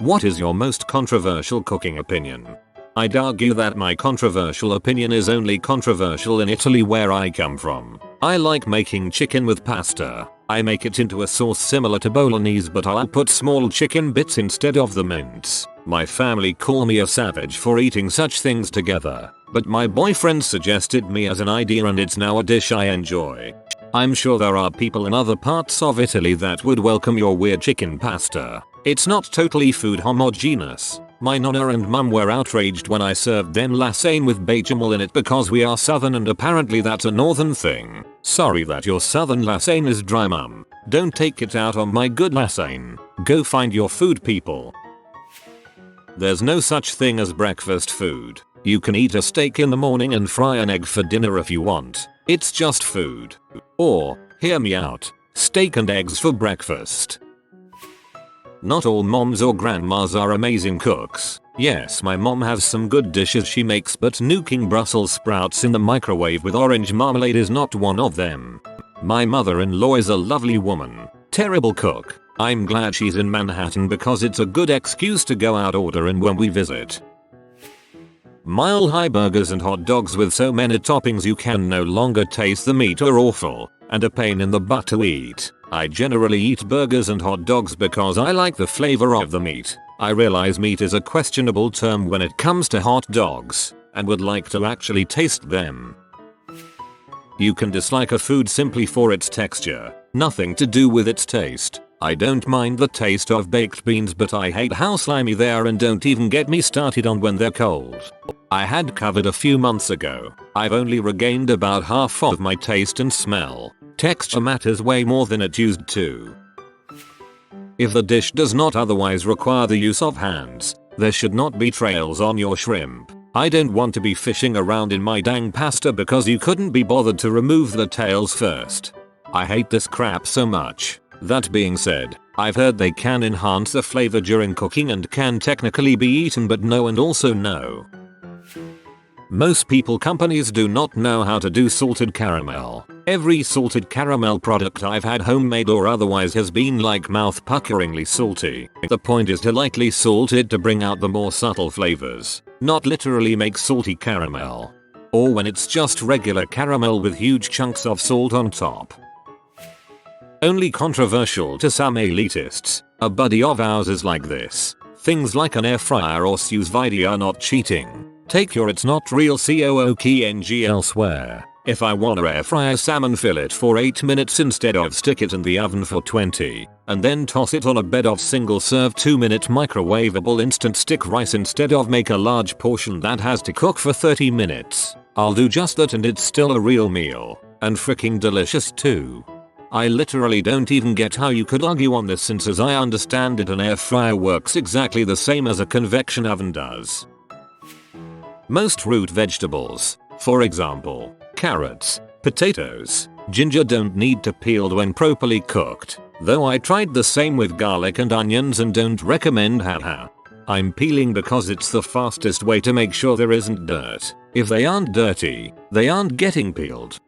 What is your most controversial cooking opinion? I'd argue that my controversial opinion is only controversial in Italy, where I come from. I like making chicken with pasta. I make it into a sauce similar to bolognese, but I'll put small chicken bits instead of the mince. My family call me a savage for eating such things together, but my boyfriend suggested me as an idea and it's now a dish I enjoy. I'm sure there are people in other parts of Italy that would welcome your weird chicken pasta. It's not totally food homogeneous. My nonna and mum were outraged when I served them lasagne with bechamel in it because we are southern and apparently that's a northern thing. Sorry that your southern lasagne is dry, mum. Don't take it out on my good lasagne. Go find your food, people. There's no such thing as breakfast food. You can eat a steak in the morning and fry an egg for dinner if you want. It's just food. Or, hear me out, steak and eggs for breakfast. Not all moms or grandmas are amazing cooks. Yes, my mom has some good dishes she makes, but nuking Brussels sprouts in the microwave with orange marmalade is not one of them. My mother-in-law is a lovely woman. Terrible cook. I'm glad she's in Manhattan because it's a good excuse to go out ordering when we visit. Mile-high burgers and hot dogs with so many toppings you can no longer taste the meat are awful, and a pain in the butt to eat. I generally eat burgers and hot dogs because I like the flavor of the meat. I realize meat is a questionable term when it comes to hot dogs, and would like to actually taste them. You can dislike a food simply for its texture, nothing to do with its taste. I don't mind the taste of baked beans, but I hate how slimy they are, and don't even get me started on when they're cold. I had COVID a few months ago. I've only regained about half of my taste and smell. Texture matters way more than it used to. If the dish does not otherwise require the use of hands, there should not be trails on your shrimp. I don't want to be fishing around in my dang pasta because you couldn't be bothered to remove the tails first. I hate this crap so much. That being said, I've heard they can enhance the flavor during cooking and can technically be eaten, but no and also no. Most companies do not know how to do salted caramel. Every salted caramel product I've had, homemade or otherwise, has been like mouth-puckeringly salty. The point is to lightly salt it to bring out the more subtle flavors, not literally make salty caramel. Or when it's just regular caramel with huge chunks of salt on top. Only controversial to some elitists. A buddy of ours is like this. Things like an air fryer or sous vide are not cheating. Take your "it's not real" COOKNG elsewhere. If I wanna air fry a salmon fillet for 8 minutes instead of stick it in the oven for 20, and then toss it on a bed of single serve 2-minute microwavable instant stick rice instead of make a large portion that has to cook for 30 minutes, I'll do just that, and it's still a real meal. And freaking delicious too. I literally don't even get how you could argue on this, since as I understand it, an air fryer works exactly the same as a convection oven does. Most root vegetables, for example, carrots, potatoes, ginger, don't need to peel when properly cooked, though I tried the same with garlic and onions and don't recommend, haha. I'm peeling because it's the fastest way to make sure there isn't dirt. If they aren't dirty, they aren't getting peeled.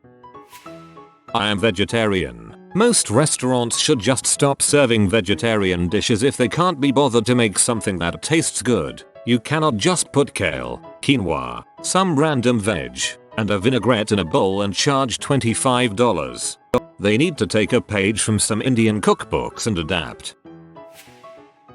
I am vegetarian. Most restaurants should just stop serving vegetarian dishes if they can't be bothered to make something that tastes good. You cannot just put kale, quinoa, some random veg, and a vinaigrette in a bowl and charge $25. They need to take a page from some Indian cookbooks and adapt.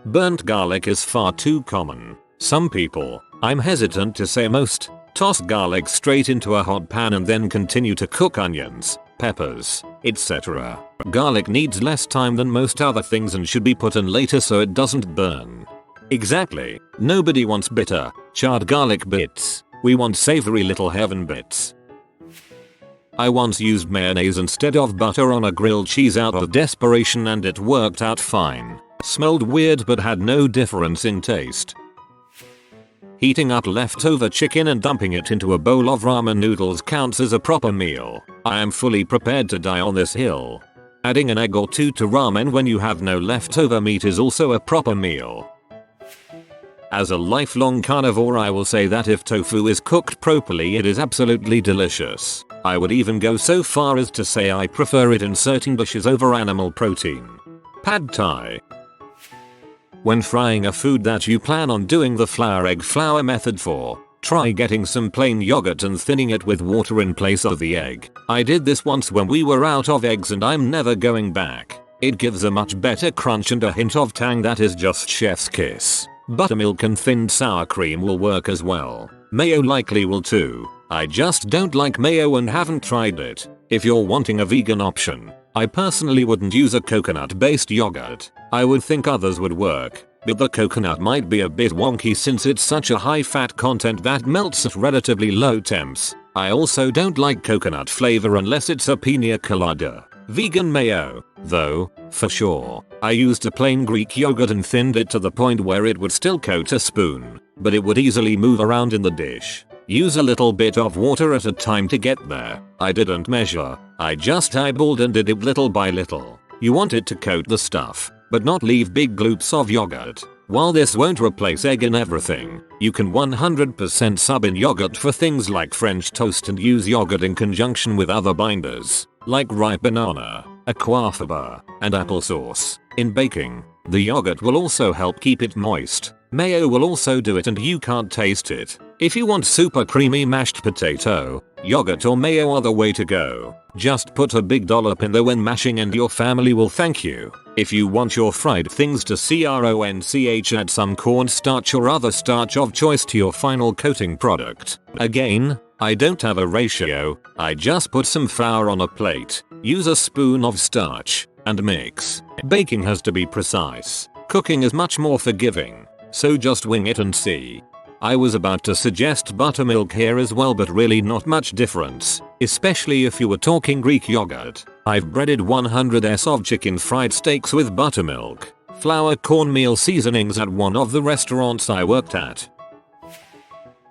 Burnt garlic is far too common. Some people, I'm hesitant to say most, toss garlic straight into a hot pan and then continue to cook onions, peppers, etc. Garlic needs less time than most other things and should be put in later so it doesn't burn. Exactly. Nobody wants bitter, charred garlic bits. We want savory little heaven bits. I once used mayonnaise instead of butter on a grilled cheese out of desperation and it worked out fine. Smelled weird but had no difference in taste. Heating up leftover chicken and dumping it into a bowl of ramen noodles counts as a proper meal. I am fully prepared to die on this hill. Adding an egg or two to ramen when you have no leftover meat is also a proper meal. As a lifelong carnivore, I will say that if tofu is cooked properly, it is absolutely delicious. I would even go so far as to say I prefer it in certain dishes over animal protein. Pad Thai. When frying a food that you plan on doing the egg flour method for, try getting some plain yogurt and thinning it with water in place of the egg. I did this once when we were out of eggs and I'm never going back. It gives a much better crunch and a hint of tang that is just chef's kiss. Buttermilk and thinned sour cream will work as well. Mayo likely will too. I just don't like mayo and haven't tried it. If you're wanting a vegan option, I personally wouldn't use a coconut-based yogurt. I would think others would work, but the coconut might be a bit wonky since it's such a high fat content that melts at relatively low temps. I also don't like coconut flavor unless it's a pina colada. Vegan mayo, though, for sure. I used a plain Greek yogurt and thinned it to the point where it would still coat a spoon, but it would easily move around in the dish. Use a little bit of water at a time to get there. I didn't measure, I just eyeballed and did it little by little. You want it to coat the stuff, but not leave big gloops of yogurt. While this won't replace egg in everything, you can 100% sub in yogurt for things like French toast and use yogurt in conjunction with other binders, like ripe banana, aquafaba, and applesauce. In baking, the yogurt will also help keep it moist. Mayo will also do it and you can't taste it. If you want super creamy mashed potato, yogurt or mayo are the way to go. Just put a big dollop in there when mashing and your family will thank you. If you want your fried things to crunch, add some cornstarch or other starch of choice to your final coating product. Again, I don't have a ratio, I just put some flour on a plate, use a spoon of starch, and mix. Baking has to be precise. Cooking is much more forgiving, so just wing it and see. I was about to suggest buttermilk here as well, but really not much difference, especially if you were talking Greek yogurt. I've breaded 100s of chicken fried steaks with buttermilk, flour cornmeal seasonings at one of the restaurants I worked at.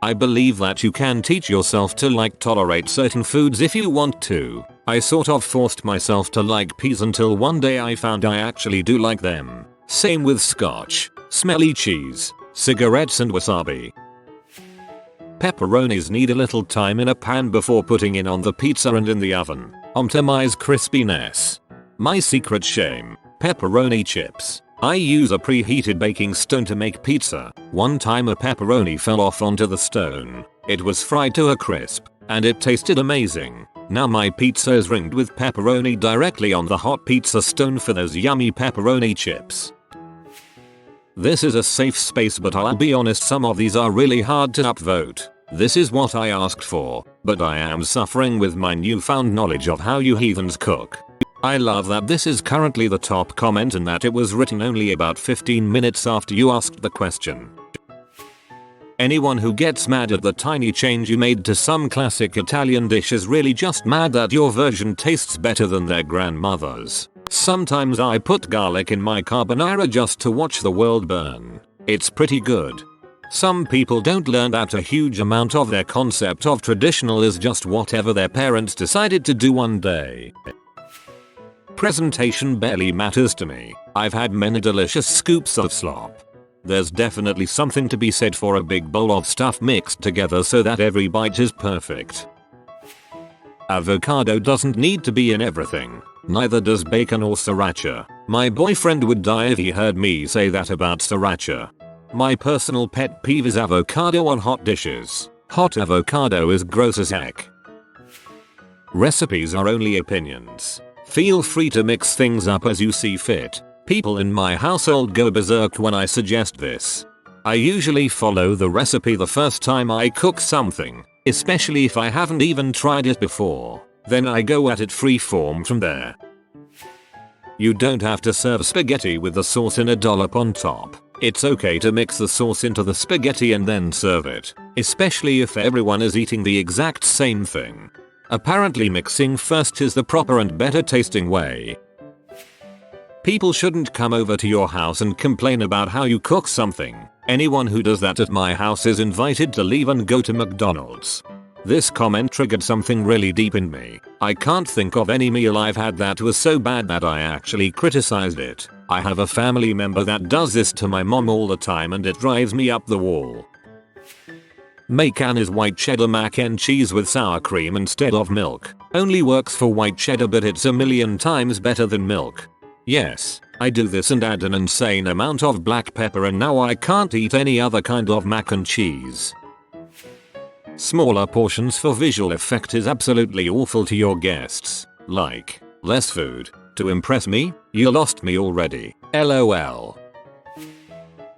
I believe that you can teach yourself to tolerate certain foods if you want to. I sort of forced myself to like peas until one day I found I actually do like them. Same with scotch, smelly cheese, cigarettes and wasabi. Pepperonis need a little time in a pan before putting in on the pizza and in the oven. Optimize crispiness. My secret shame, pepperoni chips. I use a preheated baking stone to make pizza. One time a pepperoni fell off onto the stone. It was fried to a crisp, and it tasted amazing. Now my pizza is ringed with pepperoni directly on the hot pizza stone for those yummy pepperoni chips. This is a safe space, but I'll be honest, some of these are really hard to upvote. This is what I asked for, but I am suffering with my newfound knowledge of how you heathens cook. I love that this is currently the top comment and that it was written only about 15 minutes after you asked the question. Anyone who gets mad at the tiny change you made to some classic Italian dish is really just mad that your version tastes better than their grandmother's. Sometimes I put garlic in my carbonara just to watch the world burn. It's pretty good. Some people don't learn that a huge amount of their concept of traditional is just whatever their parents decided to do one day. Presentation barely matters to me. I've had many delicious scoops of slop. There's definitely something to be said for a big bowl of stuff mixed together so that every bite is perfect. Avocado doesn't need to be in everything. Neither does bacon or sriracha. My boyfriend would die if he heard me say that about sriracha. My personal pet peeve is avocado on hot dishes. Hot avocado is gross as heck. Recipes are only opinions. Feel free to mix things up as you see fit. People in my household go berserk when I suggest this. I usually follow the recipe the first time I cook something, especially if I haven't even tried it before. Then I go at it freeform from there. You don't have to serve spaghetti with the sauce in a dollop on top. It's okay to mix the sauce into the spaghetti and then serve it, especially if everyone is eating the exact same thing. Apparently mixing first is the proper and better tasting way. People shouldn't come over to your house and complain about how you cook something. Anyone who does that at my house is invited to leave and go to McDonald's. This comment triggered something really deep in me. I can't think of any meal I've had that was so bad that I actually criticized it. I have a family member that does this to my mom all the time and it drives me up the wall. Macan is white cheddar mac and cheese with sour cream instead of milk. Only works for white cheddar, but it's a million times better than milk. Yes, I do this and add an insane amount of black pepper and now I can't eat any other kind of mac and cheese. Smaller portions for visual effect is absolutely awful to your guests. Like, less food. To impress me? You lost me already. LOL.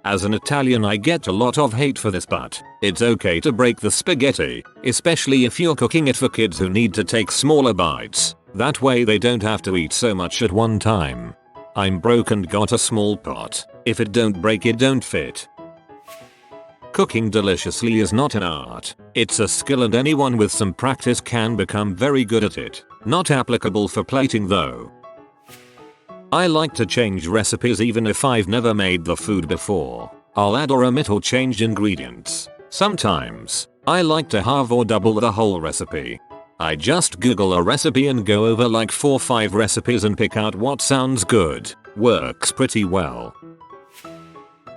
As an Italian I get a lot of hate for this, but it's okay to break the spaghetti, especially if you're cooking it for kids who need to take smaller bites. That way they don't have to eat so much at one time. I'm broke and got a small pot. If it don't break it don't fit. Cooking deliciously is not an art. It's a skill and anyone with some practice can become very good at it. Not applicable for plating though. I like to change recipes even if I've never made the food before. I'll add or omit or change ingredients. Sometimes, I like to halve or double the whole recipe. I just Google a recipe and go over like 4-5 recipes and pick out what sounds good. Works pretty well.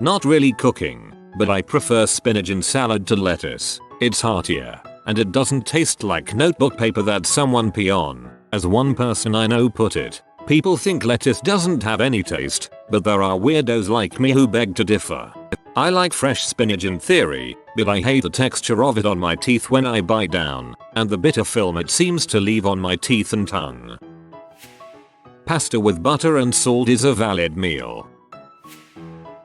Not really cooking, but I prefer spinach in salad to lettuce. It's heartier, and it doesn't taste like notebook paper that someone pee on. As one person I know put it, people think lettuce doesn't have any taste, but there are weirdos like me who beg to differ. I like fresh spinach in theory, but I hate the texture of it on my teeth when I bite down, and the bitter film it seems to leave on my teeth and tongue. Pasta with butter and salt is a valid meal.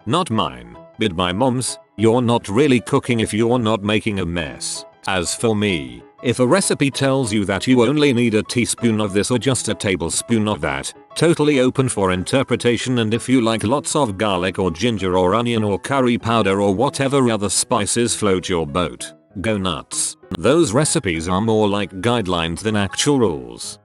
Not mine, but my mom's. You're not really cooking if you're not making a mess. As for me, if a recipe tells you that you only need a teaspoon of this or just a tablespoon of that, totally open for interpretation, and if you like lots of garlic or ginger or onion or curry powder or whatever other spices float your boat, go nuts. Those recipes are more like guidelines than actual rules.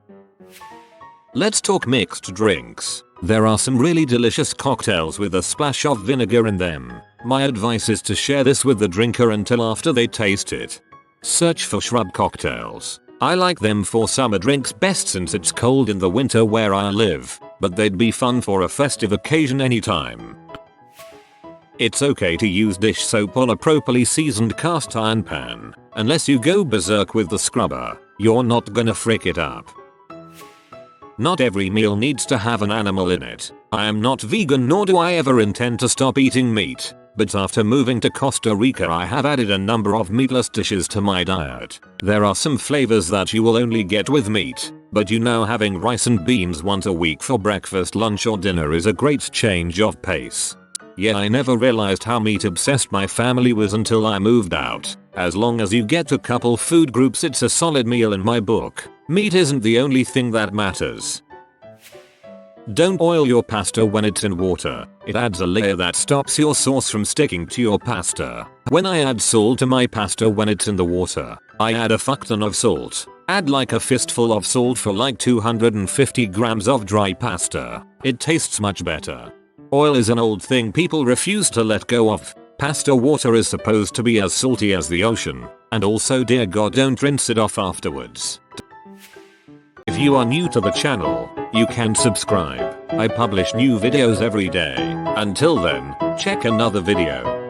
Let's talk mixed drinks. There are some really delicious cocktails with a splash of vinegar in them. My advice is to share this with the drinker until after they taste it. Search for shrub cocktails. I like them for summer drinks best since it's cold in the winter where I live, but they'd be fun for a festive occasion anytime. It's okay to use dish soap on a properly seasoned cast iron pan, unless you go berserk with the scrubber. You're not gonna frick it up. Not every meal needs to have an animal in it. I am not vegan nor do I ever intend to stop eating meat, but after moving to Costa Rica I have added a number of meatless dishes to my diet. There are some flavors that you will only get with meat, but you know having rice and beans once a week for breakfast, lunch or dinner is a great change of pace. Yeah, I never realized how meat obsessed my family was until I moved out. As long as you get a couple food groups it's a solid meal in my book. Meat isn't the only thing that matters. Don't oil your pasta when it's in water. It adds a layer that stops your sauce from sticking to your pasta. When I add salt to my pasta when it's in the water, I add a fuck ton of salt. Add like a fistful of salt for like 250 grams of dry pasta. It tastes much better. Oil is an old thing people refuse to let go of. Pasta water is supposed to be as salty as the ocean, and also dear god don't rinse it off afterwards. If you are new to the channel, you can subscribe. I publish new videos every day. Until then, check another video.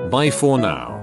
Bye for now.